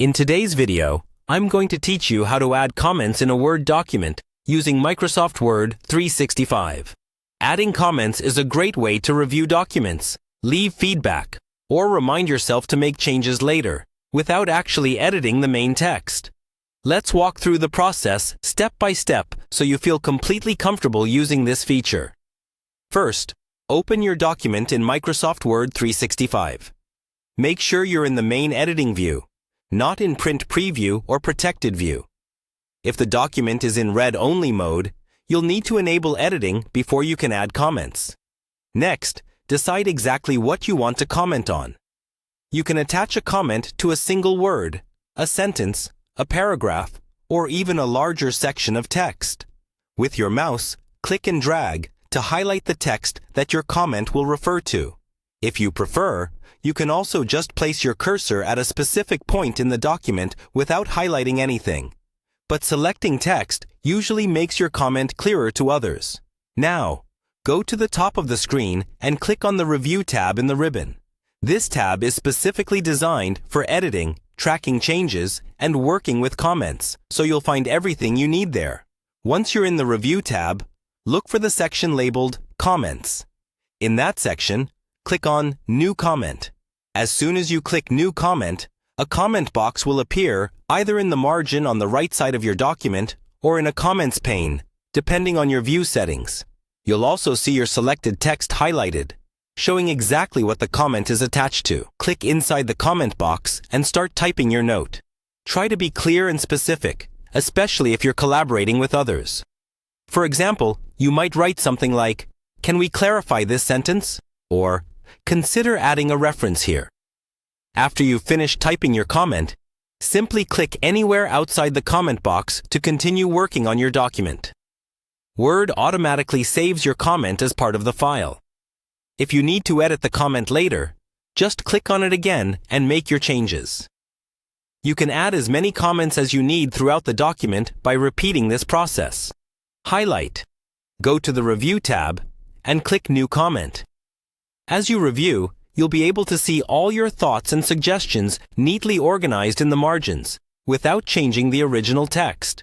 In today's video, I'm going to teach you how to add comments in a Word document using Microsoft Word 365. Adding comments is a great way to review documents, leave feedback, or remind yourself to make changes later without actually editing the main text. Let's walk through the process step by step so you feel completely comfortable using this feature. First, open your document in Microsoft Word 365. Make sure you're in the main editing view, not in print preview or protected view. If the document is in read-only mode, you'll need to enable editing before you can add comments. Next, decide exactly what you want to comment on. You can attach a comment to a single word, a sentence, a paragraph, or even a larger section of text. With your mouse, click and drag to highlight the text that your comment will refer to. If you prefer, you can also just place your cursor at a specific point in the document without highlighting anything. But selecting text usually makes your comment clearer to others. Now, go to the top of the screen and click on the Review tab in the ribbon. This tab is specifically designed for editing, tracking changes, and working with comments, so you'll find everything you need there. Once you're in the Review tab, look for the section labeled Comments. In that section, click on New Comment. As soon as you click New Comment, a comment box will appear either in the margin on the right side of your document or in a comments pane, depending on your view settings. You'll also see your selected text highlighted, showing exactly what the comment is attached to. Click inside the comment box and start typing your note. Try to be clear and specific, especially if you're collaborating with others. For example, you might write something like, "Can we clarify this sentence?" or "Consider adding a reference here." After you've finished typing your comment, simply click anywhere outside the comment box to continue working on your document. Word automatically saves your comment as part of the file. If you need to edit the comment later, just click on it again and make your changes. You can add as many comments as you need throughout the document by repeating this process. Highlight, go to the Review tab, and click New Comment. As you review, you'll be able to see all your thoughts and suggestions neatly organized in the margins, without changing the original text.